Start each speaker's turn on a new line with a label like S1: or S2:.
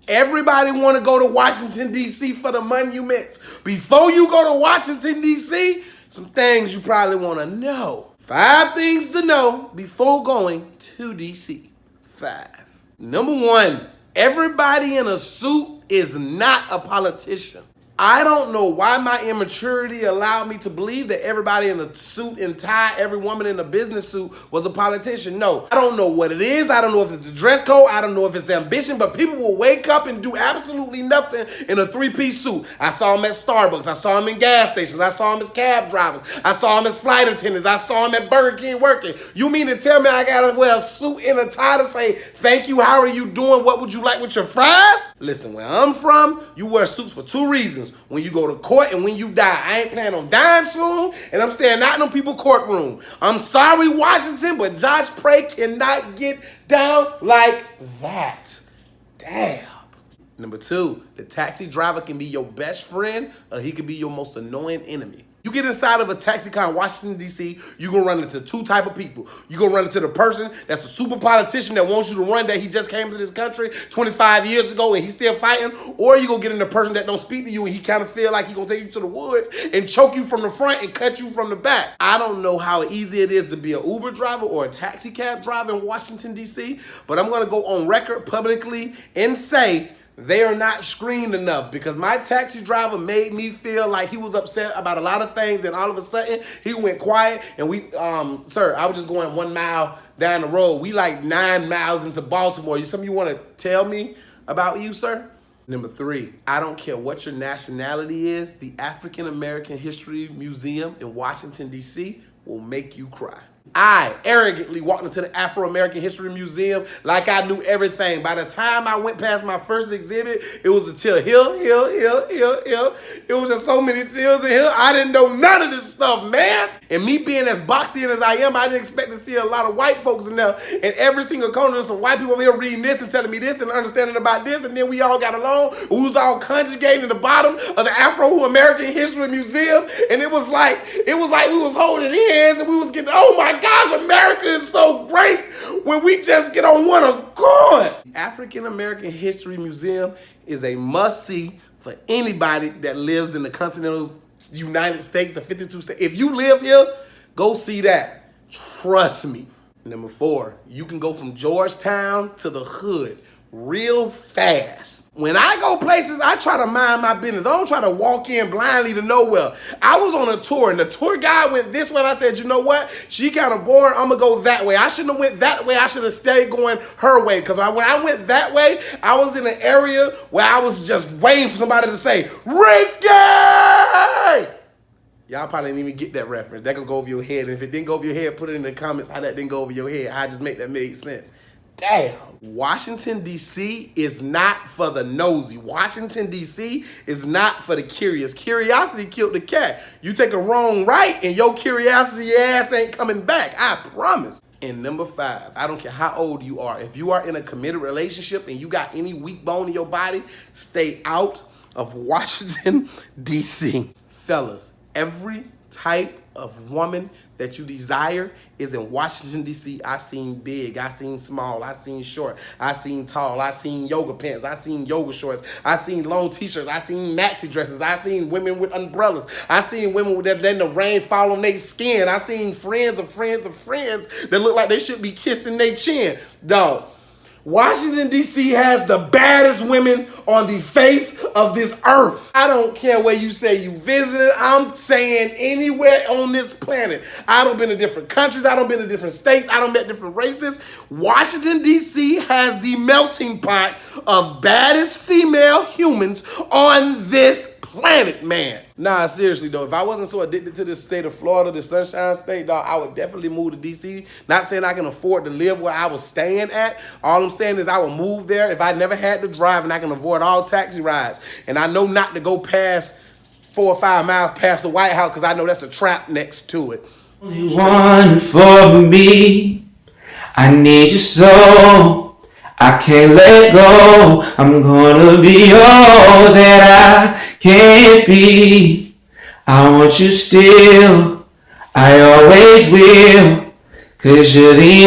S1: Everybody want to go to Washington, D.C. for the monuments. Before you go to Washington, D.C., some things you probably want to know. 5 things to know before going to D.C. 5. Number 1, everybody in a suit is not a politician. I don't know why my immaturity allowed me to believe that everybody in a suit and tie, every woman in a business suit was a politician. No, I don't know what it is. I don't know if it's a dress code. I don't know if it's ambition, but people will wake up and do absolutely nothing in a 3-piece suit. I saw them at Starbucks. I saw them in gas stations. I saw them as cab drivers. I saw them as flight attendants. I saw them at Burger King working. You mean to tell me I gotta wear a suit and a tie to say, thank you, how are you doing? What would you like with your fries? Listen, where I'm from, you wear suits for 2 reasons. When you go to court and when you die. I ain't planning on dying soon, and I'm staying out in them people's courtroom. I'm sorry, Washington, but Josh Prey cannot get down like that. Damn. Number 2, the taxi driver can be your best friend or he can be your most annoying enemy. You get inside of a taxi car in Washington, D.C., you're going to run into 2 types of people. You're going to run into the person that's a super politician that wants you to run, that he just came to this country 25 years ago and he's still fighting, or you're going to get in the person that don't speak to you and he kind of feel like he's going to take you to the woods and choke you from the front and cut you from the back. I don't know how easy it is to be an Uber driver or a taxi cab driver in Washington, D.C., but I'm going to go on record publicly and say they are not screened enough, because my taxi driver made me feel like he was upset about a lot of things, and all of a sudden he went quiet and we, sir, I was just going 1 mile down the road. We like 9 miles into Baltimore. Something you want to tell me about you, sir? Number 3, I don't care what your nationality is, the African American History Museum in Washington, D.C. will make you cry. I arrogantly walked into the Afro-American History Museum like I knew everything. By the time I went past my first exhibit, it was a till hill. It was just so many tills in here. I didn't know none of this stuff, man. And me being as boxed in as I am, I didn't expect to see a lot of white folks in there. And every single corner, there's some white people over here reading this and telling me this and understanding about this. And then we all got along. We was all conjugating at the bottom of the Afro-American History Museum. And it was like we was holding hands and we was getting, oh my gosh, America is so great when we just get on one accord. The African American History Museum is a must-see for anybody that lives in the continental United States, the 52 states. If you live here, go see that. Trust me. Number 4, you can go from Georgetown to the hood real fast. When I go places, I try to mind my business. I don't try to walk in blindly to nowhere. I was on a tour and the tour guide went this way and I said, you know what? She kind of boring. I'm going to go that way. I shouldn't have went that way. I should have stayed going her way, because when I went that way, I was in an area where I was just waiting for somebody to say, Ricky! Y'all probably didn't even get that reference. That could go over your head. And if it didn't go over your head, put it in the comments how that didn't go over your head. I just make that make sense. Damn. Washington, D.C. is not for the nosy. Washington, D.C. is not for the curious. Curiosity killed the cat. You take a wrong right and your curiosity ass ain't coming back. I promise. And number 5, I don't care how old you are. If you are in a committed relationship and you got any weak bone in your body, stay out of Washington, D.C. Fellas, every type of woman that you desire is in Washington, D.C. I seen big, I seen small, I seen short, I seen tall, I seen yoga pants, I seen yoga shorts, I seen long t-shirts, I seen maxi dresses, I seen women with umbrellas, I seen women that letting the rain fall on their skin, I seen friends of friends of friends that look like they should be kissed in their chin. Dog, Washington, D.C. has the baddest women on the face of this earth. I don't care where you say you visited. I'm saying anywhere on this planet. I done been to different countries. I done been to different states. I done met different races. Washington, D.C. has the melting pot of baddest female humans on this planet, man. Nah, seriously though, if I wasn't so addicted to this state of Florida, the Sunshine State, dog, I would definitely move to D.C. Not saying I can afford to live where I was staying at. All I'm saying is I would move there if I never had to drive and I can avoid all taxi rides. And I know not to go past 4 or 5 miles past the White House, because I know that's a trap next to it.
S2: Only one for me. I need you so. I can't let go. I'm gonna be all that I can be. I want you still. I always will. 'Cause you're the